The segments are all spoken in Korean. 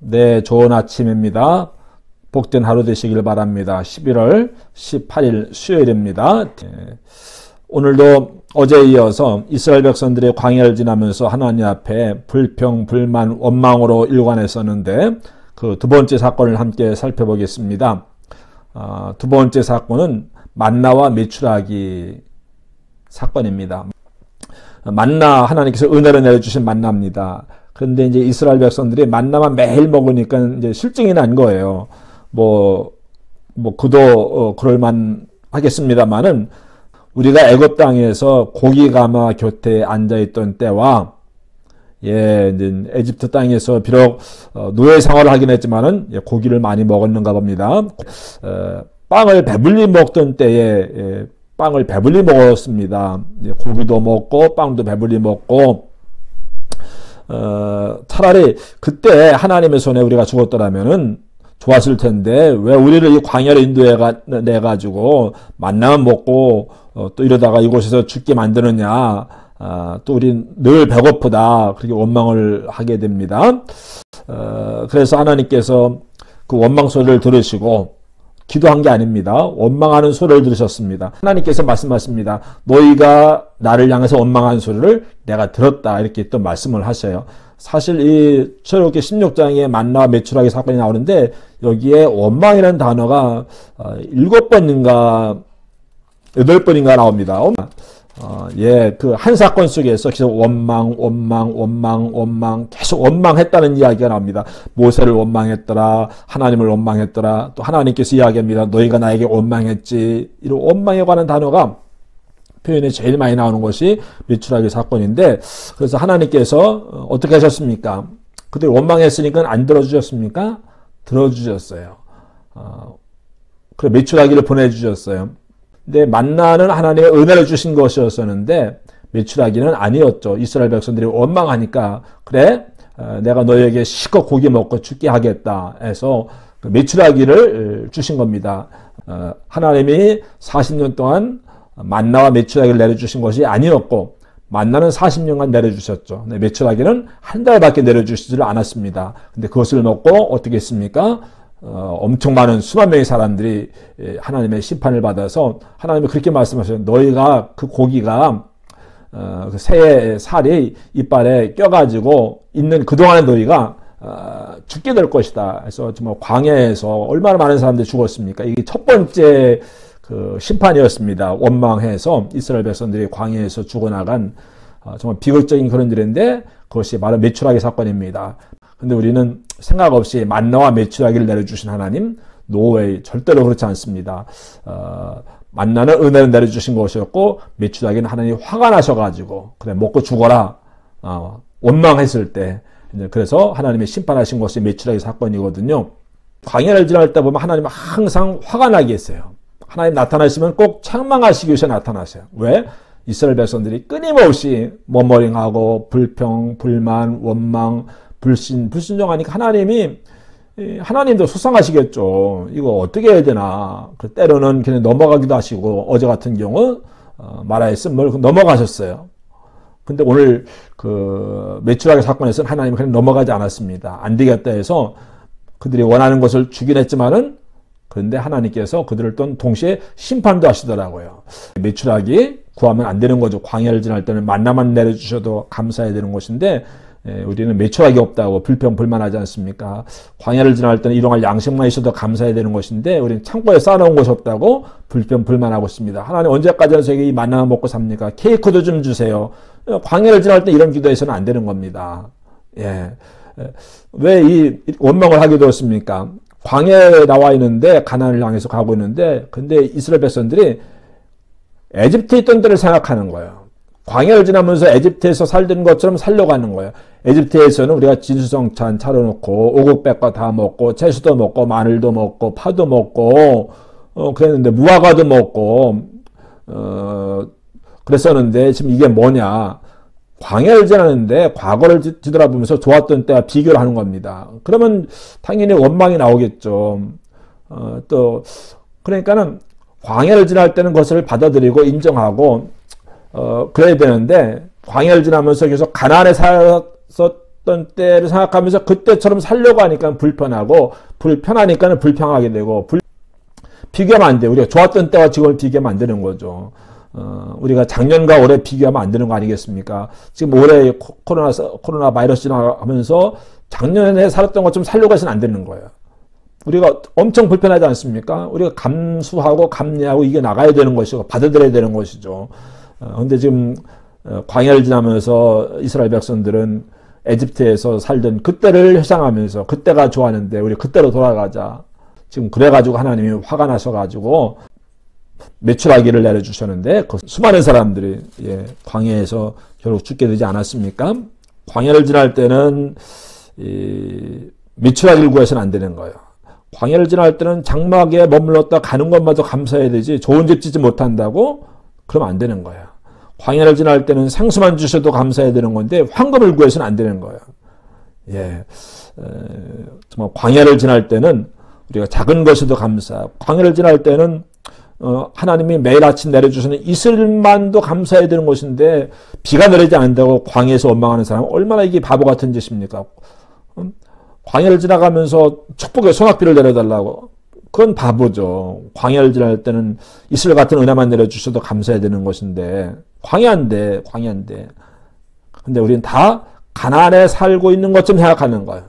네, 좋은 아침입니다. 복된 하루 되시길 바랍니다. 11월 18일 수요일입니다. 오늘도 어제에 이어서 이스라엘 백성들의 광야를 지나면서 하나님 앞에 불평, 불만, 원망으로 일관했었는데 그 두 번째 사건을 함께 살펴보겠습니다. 두 번째 사건은 만나와 메추라기 사건입니다. 만나, 하나님께서 은혜로 내려주신 만나입니다. 그런데 이제 이스라엘 백성들이 만나만 매일 먹으니까 이제 실증이 난 거예요. 그도 그럴만 하겠습니다만은 우리가 애굽 땅에서 고기 가마 곁에 앉아있던 때와 이제 에집트 땅에서 비록 노예 생활을 하긴 했지만은 고기를 많이 먹었는가 봅니다. 빵을 배불리 먹던 때에 빵을 배불리 먹었습니다. 고기도 먹고 빵도 배불리 먹고 차라리 그때 하나님의 손에 우리가 죽었더라면은 좋았을 텐데 왜 우리를 이 광야로 인도해내가지고 만나만 먹고 또 이러다가 이곳에서 죽게 만드느냐. 또 우린 늘 배고프다. 그렇게 원망을 하게 됩니다. 그래서 하나님께서 그 원망 소리를 들으시고 기도한 게 아닙니다. 원망하는 소리를 들으셨습니다. 하나님께서 말씀하십니다. 너희가 나를 향해서 원망하는 소리를 내가 들었다. 이렇게 또 말씀을 하셔요. 사실 이 출애굽기 16장에 만나와 메추라기 사건이 나오는데 여기에 원망이라는 단어가 7번인가 8번인가 나옵니다. 그 한 사건 속에서 계속 원망 계속 원망했다는 이야기가 나옵니다. 모세를 원망했더라, 하나님을 원망했더라, 또 하나님께서 이야기합니다. 너희가 나에게 원망했지. 이런 원망에 관한 단어가 표현에 제일 많이 나오는 것이 메추라기 사건인데, 그래서 하나님께서 어떻게 하셨습니까? 그들 원망했으니까 안 들어주셨습니까? 들어주셨어요. 그래 메추라기를 보내주셨어요. 근데 만나는 하나님의 은혜를 주신 것이었었는데 메추라기는 아니었죠. 이스라엘 백성들이 원망하니까 그래 내가 너희에게 실컷 고기 먹고 죽게 하겠다 해서 메추라기를 주신 겁니다. 하나님이 40년 동안 만나와 메추라기를 내려주신 것이 아니었고 만나는 40년간 내려주셨죠. 메추라기는 한 달밖에 내려주시지를 않았습니다. 근데 그것을 먹고 어떻게 했습니까? 엄청 많은 수만 명의 사람들이 하나님의 심판을 받아서 하나님이 그렇게 말씀하셔요. 너희가 그 고기가 그 새의 살이 이빨에 껴가지고 있는 그동안의 너희가 죽게 될 것이다. 그래서 정말 광야에서 얼마나 많은 사람들이 죽었습니까? 이게 첫 번째 그 심판이었습니다. 원망해서 이스라엘 백성들이 광야에서 죽어나간 정말 비극적인 그런 일인데 그것이 바로 메추라기 사건입니다. 근데 우리는 생각 없이 만나와 메추라기를 내려주신 하나님, 노웨이 절대로 그렇지 않습니다. 만나는 은혜를 내려주신 것이었고 메추라기는 하나님이 화가 나셔가지고 그래 먹고 죽어라 원망했을 때 그래서 하나님이 심판하신 것이 메추라기 사건이거든요. 광야를 지날 때 보면 하나님은 항상 화가 나게 했어요. 하나님 나타나시면 꼭 책망하시기 위해서 나타나세요. 왜? 이스라엘 백성들이 끊임없이 머머링하고 불평, 불만, 원망, 불순종하니까 하나님도 속상하시겠죠. 이거 어떻게 해야 되나. 때로는 그냥 넘어가기도 하시고 어제 같은 경우 말하였으면 넘어가셨어요. 근데 오늘 그 메추라기 사건에서는 하나님이 그냥 넘어가지 않았습니다. 안 되겠다 해서 그들이 원하는 것을 주긴 했지만은 그런데 하나님께서 그들을 또 동시에 심판도 하시더라고요. 메추라기 구하면 안 되는 거죠. 광야를 지날 때는 만나만 내려주셔도 감사해야 되는 것인데 우리는 메추라기 없다고 불평 불만하지 않습니까? 광야를 지날 때는 일용할 양식만 있어도 감사해야 되는 것인데 우리는 창고에 쌓아놓은 것이 없다고 불평 불만하고 있습니다. 하나님 언제까지 저에게 이 만나만 먹고 삽니까? 케이크도 좀 주세요. 광야를 지날 때 이런 기도해서는 안 되는 겁니다. 왜 이 원망을 하게 되었습니까? 광야에 나와 있는데 가나안을 향해서 가고 있는데 근데 이스라엘 백성들이 에집트에 있던 때를 생각하는 거예요. 광야를 지나면서 에집트에서 살던 것처럼 살려고 하는 거예요. 에집트에서는 우리가 진수성찬 차려놓고 오곡백과 다 먹고 채소도 먹고 마늘도 먹고 파도 먹고 그랬는데 무화과도 먹고 그랬었는데 지금 이게 뭐냐. 광야를 지나는데 과거를 뒤돌아보면서 좋았던 때와 비교를 하는 겁니다. 그러면 당연히 원망이 나오겠죠. 그러니까는 광야를 지날 때는 그것을 받아들이고 인정하고 그래야 되는데 광야를 지나면서 계속 가나안에 살아서 좋았던 때를 생각하면서 그때처럼 살려고 하니까 불편하고, 불편하니까는 불평하게 되고, 비교하면 안 돼. 우리가 좋았던 때와 지금을 비교하면 안 되는 거죠. 우리가 작년과 올해 비교하면 안 되는 거 아니겠습니까? 지금 올해 코로나 바이러스 지나가면서 작년에 살았던 것좀 살려고 해서는 안 되는 거예요. 우리가 엄청 불편하지 않습니까? 우리가 감수하고 감내하고 이게 나가야 되는 것이고 받아들여야 되는 것이죠. 근데 지금 광야를 지나면서 이스라엘 백성들은 에집트에서 살던 그때를 회상하면서 그때가 좋았는데 우리 그때로 돌아가자. 지금 그래가지고 하나님이 화가 나셔가지고 메추라기를 내려주셨는데 그 수많은 사람들이 광야에서 결국 죽게 되지 않았습니까? 광야를 지날 때는 메추라기를 구해서는 안 되는 거예요. 광야를 지날 때는 장막에 머물렀다 가는 것마저 감사해야 되지 좋은 집 짓지 못한다고? 그러면 안 되는 거예요. 광야를 지날 때는 생수만 주셔도 감사해야 되는 건데 황금을 구해서는 안 되는 거예요. 정말 광야를 지날 때는 우리가 작은 것에도 감사, 광야를 지날 때는 하나님이 매일 아침 내려주시는 이슬만도 감사해야 되는 것인데 비가 내리지 않는다고 광야에서 원망하는 사람은 얼마나 이게 바보 같은 짓입니까? 광야를 지나가면서 축복의 소낙비를 내려달라고. 그건 바보죠. 광야를 지날 때는 이슬 같은 은혜만 내려주셔도 감사해야 되는 것인데 광야인데. 근데 우리는 다 가나안에 살고 있는 것처럼 생각하는 거예요.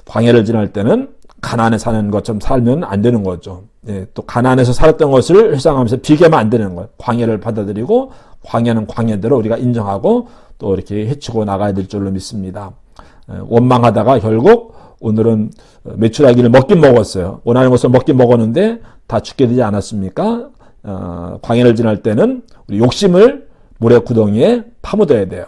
광야를 지날 때는 가나안에 사는 것처럼 살면 안 되는 거죠. 또 가나안에서 살았던 것을 회상하면서 비교하면 안 되는 거예요. 광야를 받아들이고 광야는 광야대로 우리가 인정하고 또 이렇게 헤치고 나가야 될 줄로 믿습니다. 원망하다가 결국 오늘은 메추라기를 먹긴 먹었어요. 원하는 것을 먹긴 먹었는데 다 죽게 되지 않았습니까? 광야를 지날 때는 우리 욕심을 모래 구덩이에 파묻어야 돼요.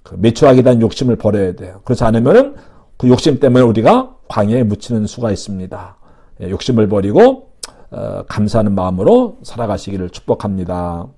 그 메추라기에 대한 욕심을 버려야 돼요. 그렇지 않으면 그 욕심 때문에 우리가 광야에 묻히는 수가 있습니다. 욕심을 버리고 감사하는 마음으로 살아가시기를 축복합니다.